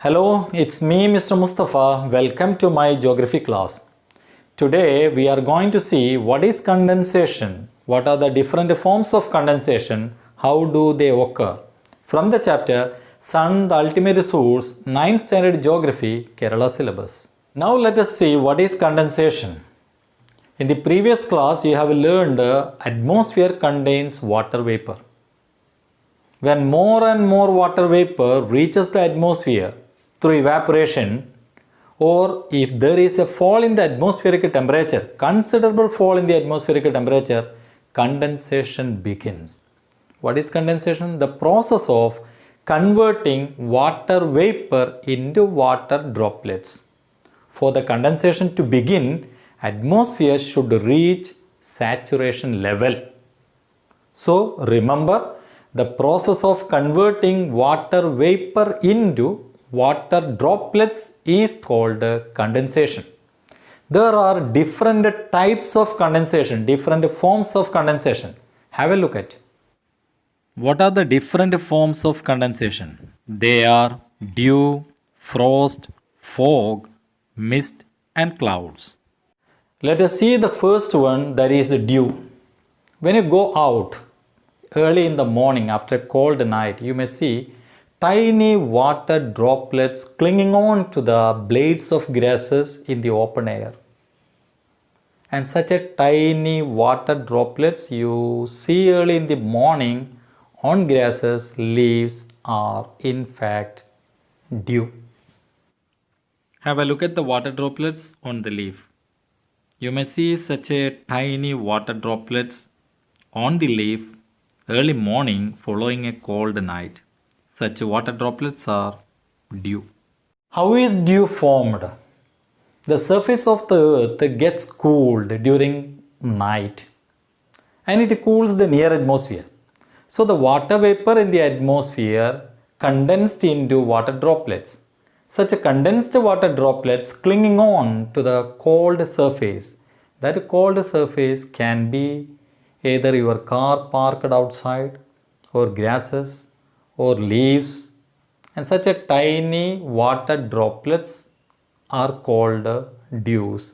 Hello, it's me, Mr. Mustafa. Welcome to my geography class. Today we are going to see what is condensation, what are the different forms of condensation, how do they occur. From the chapter Sun, the Ultimate Resource, 9th Standard Geography, Kerala syllabus. Now let us see what is condensation. In the previous class you have learned atmosphere contains water vapor. When more and more water vapor reaches the atmosphere through evaporation, or if there is a fall in the atmospheric temperature, considerable fall in the atmospheric temperature, condensation begins. What is condensation? The process of converting water vapor into water droplets. For the condensation to begin, atmosphere should reach saturation level. So remember, the process of converting water vapor into water droplets is called condensation. There are different types of condensation, different forms of condensation. Have a look at. What are the different forms of condensation? They are dew, frost, fog, mist and clouds. Let us see the first one, that is dew. When you go out early in the morning after a cold night, you may see tiny water droplets clinging on to the blades of grasses in the open air. And such a tiny water droplets you see early in the morning on grasses, leaves are in fact dew. Have a look at the water droplets on the leaf. You may see such a tiny water droplets on the leaf early morning following a cold night. Such water droplets are dew. How is dew formed? The surface of the earth gets cooled during night and it cools the near atmosphere. So the water vapor in the atmosphere condensed into water droplets. Such a condensed water droplets clinging on to the cold surface. That cold surface can be either your car parked outside or grasses or leaves, and such a tiny water droplets are called dews.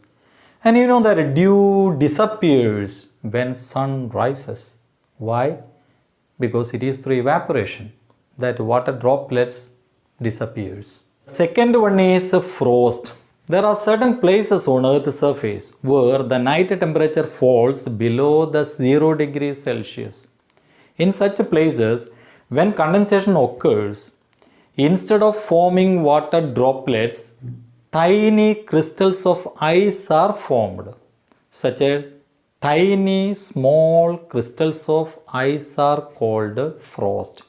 And you know that dew disappears when sun rises. Why? Because it is through evaporation that water droplets disappears. Second one is frost. There are certain places on Earth's surface where the night temperature falls below the 0 degrees Celsius. In such places, when condensation occurs, instead of forming water droplets, tiny crystals of ice are formed, such as tiny small crystals of ice are called frost.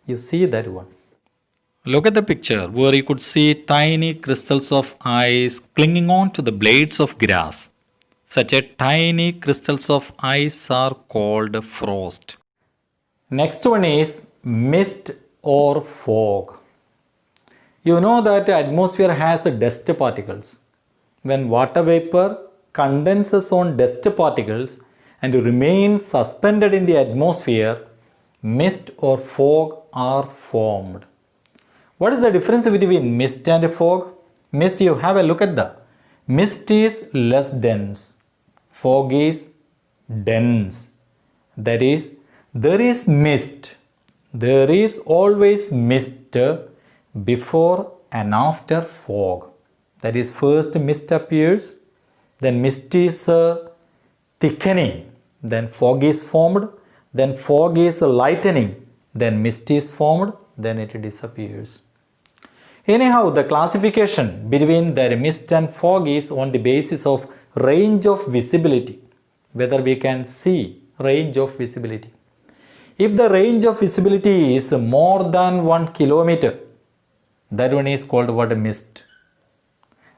You see that one. Look at the picture where you could see tiny crystals of ice clinging on to the blades of grass. Such a tiny crystals of ice are called frost. Next one is mist or fog. You know that the atmosphere has dust particles. When water vapor condenses on dust particles and remains suspended in the atmosphere, mist or fog are formed. What is the difference between mist and fog? Mist, you have a look at the mist is less dense, fog is dense. That is, there is mist. There is always mist before and after fog. That is, first mist appears, then mist is thickening, then fog is formed, then fog is lightening, then mist is formed, then it disappears. Anyhow, the classification between the mist and fog is on the basis of range of visibility, whether we can see range of visibility. If the range of visibility is more than 1 kilometer, that one is called what? Mist.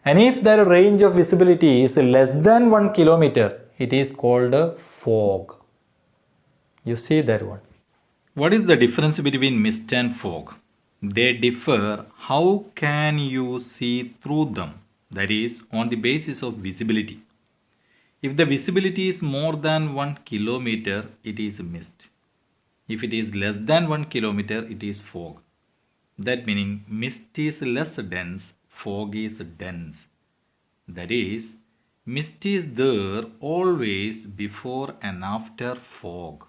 And if the range of visibility is less than 1 kilometer, it is called fog. You see that one. What is the difference between mist and fog? They differ. How can you see through them? That is, on the basis of visibility. If the visibility is more than 1 kilometer, it is mist. If it is less than 1 kilometer, it is fog. That meaning mist is less dense, fog is dense. That is, mist is there always before and after fog.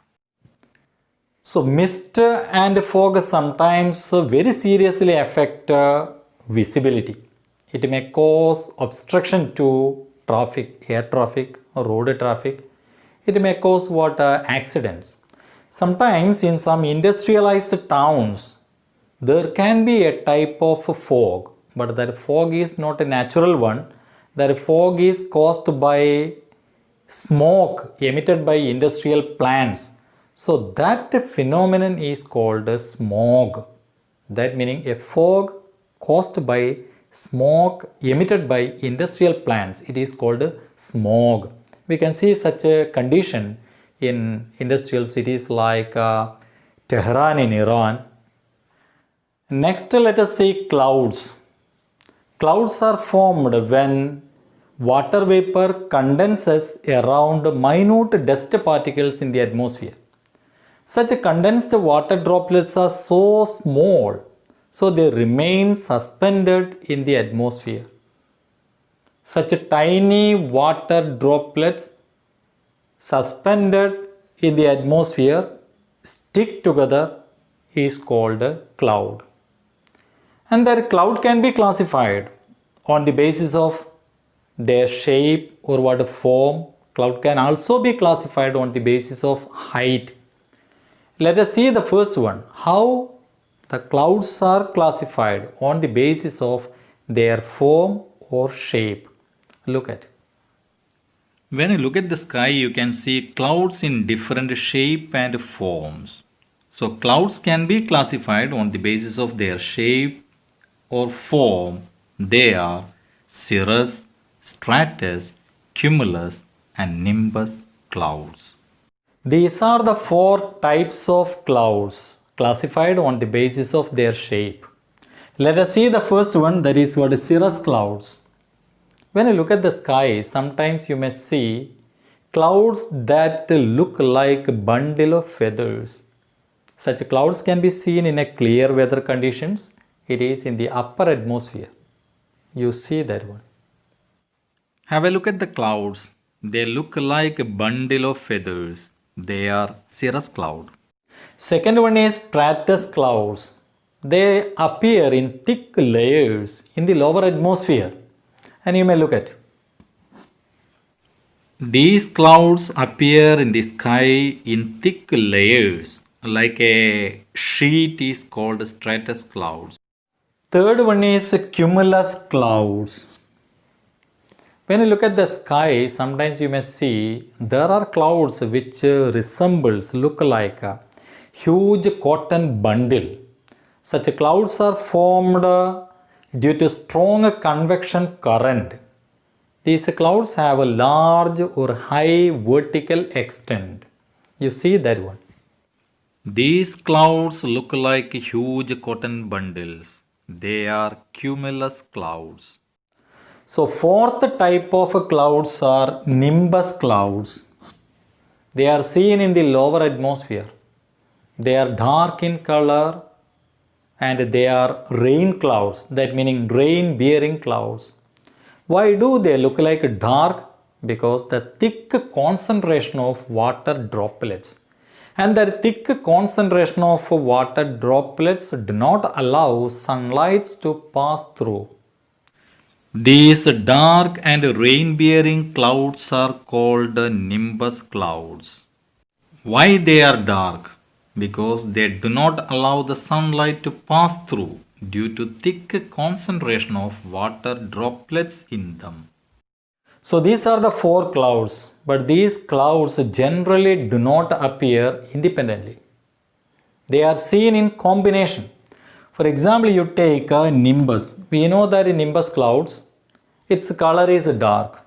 So mist and fog sometimes very seriously affect visibility. It may cause obstruction to traffic, air traffic, road traffic. It may cause what accidents. Sometimes in some industrialized towns, there can be a type of fog, but that fog is not a natural one. That fog is caused by smoke emitted by industrial plants. So that phenomenon is called smog. That meaning a fog caused by smoke emitted by industrial plants. It is called smog. We can see such a condition in industrial cities like Tehran in Iran. Next, let us see clouds. Clouds are formed when water vapor condenses around minute dust particles in the atmosphere. Such condensed water droplets are so small, so they remain suspended in the atmosphere. Such tiny water droplets suspended in the atmosphere stick together is called a cloud. And that cloud can be classified on the basis of their shape or what form. Cloud can also be classified on the basis of height. Let us see the first one, how the clouds are classified on the basis of their form or shape. Look at it. When you look at the sky, you can see clouds in different shape and forms. So clouds can be classified on the basis of their shape or form. They are cirrus, stratus, cumulus, and nimbus clouds. These are the four types of clouds classified on the basis of their shape. Let us see the first one, that is what is cirrus clouds. When you look at the sky, sometimes you may see clouds that look like a bundle of feathers. Such clouds can be seen in a clear weather conditions. It is in the upper atmosphere. You see that one. Have a look at the clouds. They look like a bundle of feathers. They are cirrus cloud. Second one is stratus clouds. They appear in thick layers in the lower atmosphere. And you may look at. These clouds appear in the sky in thick layers, like a sheet is called stratus clouds. Third one is cumulus clouds. When you look at the sky, sometimes you may see there are clouds which look like a huge cotton bundle. Such clouds are formed due to strong convection current. These clouds have a large or high vertical extent. You see that one. These clouds look like huge cotton bundles. They are cumulus clouds. So fourth type of clouds are nimbus clouds. They are seen in the lower atmosphere. They are dark in color and they are rain clouds, that meaning rain bearing clouds. Why do they look like dark? Because the thick concentration of water droplets. And that thick concentration of water droplets do not allow sunlight to pass through. These dark and rain-bearing clouds are called nimbus clouds. Why they are dark? Because they do not allow the sunlight to pass through due to thick concentration of water droplets in them. So these are the four clouds, but these clouds generally do not appear independently. They are seen in combination. For example, you take a nimbus. We know that in nimbus clouds, its color is dark.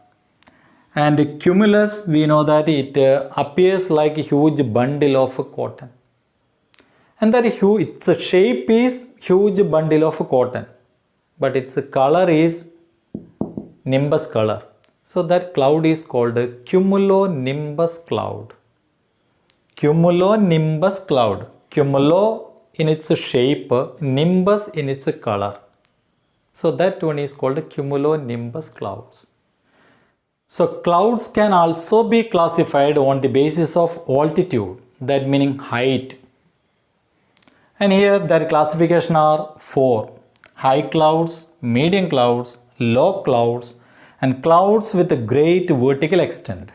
And cumulus, we know that it appears like a huge bundle of cotton. And that its shape is huge bundle of cotton. But its color is nimbus color. So that cloud is called a cumulonimbus cloud. Cumulonimbus cloud. Cumulo in its shape, nimbus in its color. So that one is called cumulonimbus clouds. So clouds can also be classified on the basis of altitude, that meaning height. And here their classification are 4: high clouds, medium clouds, low clouds, and clouds with a great vertical extent.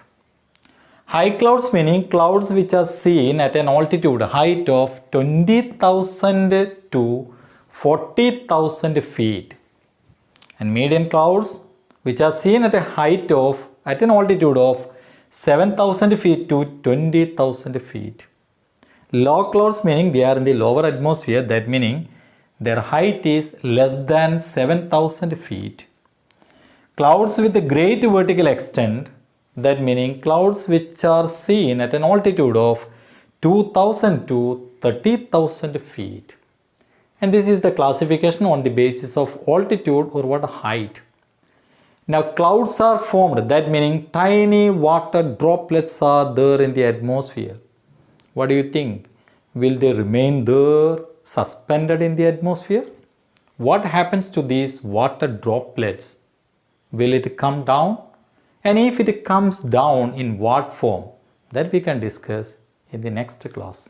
High clouds meaning clouds which are seen at an altitude height of 20,000 to 40,000 feet. And medium clouds which are seen at an altitude of 7,000 feet to 20,000 feet. Low clouds meaning they are in the lower atmosphere, that meaning their height is less than 7,000 feet. Clouds with a great vertical extent, that meaning clouds which are seen at an altitude of 2,000 to 30,000 feet. And this is the classification on the basis of altitude or what height. Now clouds are formed, that meaning tiny water droplets are there in the atmosphere. What do you think? Will they remain there suspended in the atmosphere? What happens to these water droplets? Will it come down? And if it comes down, in what form? That we can discuss in the next class.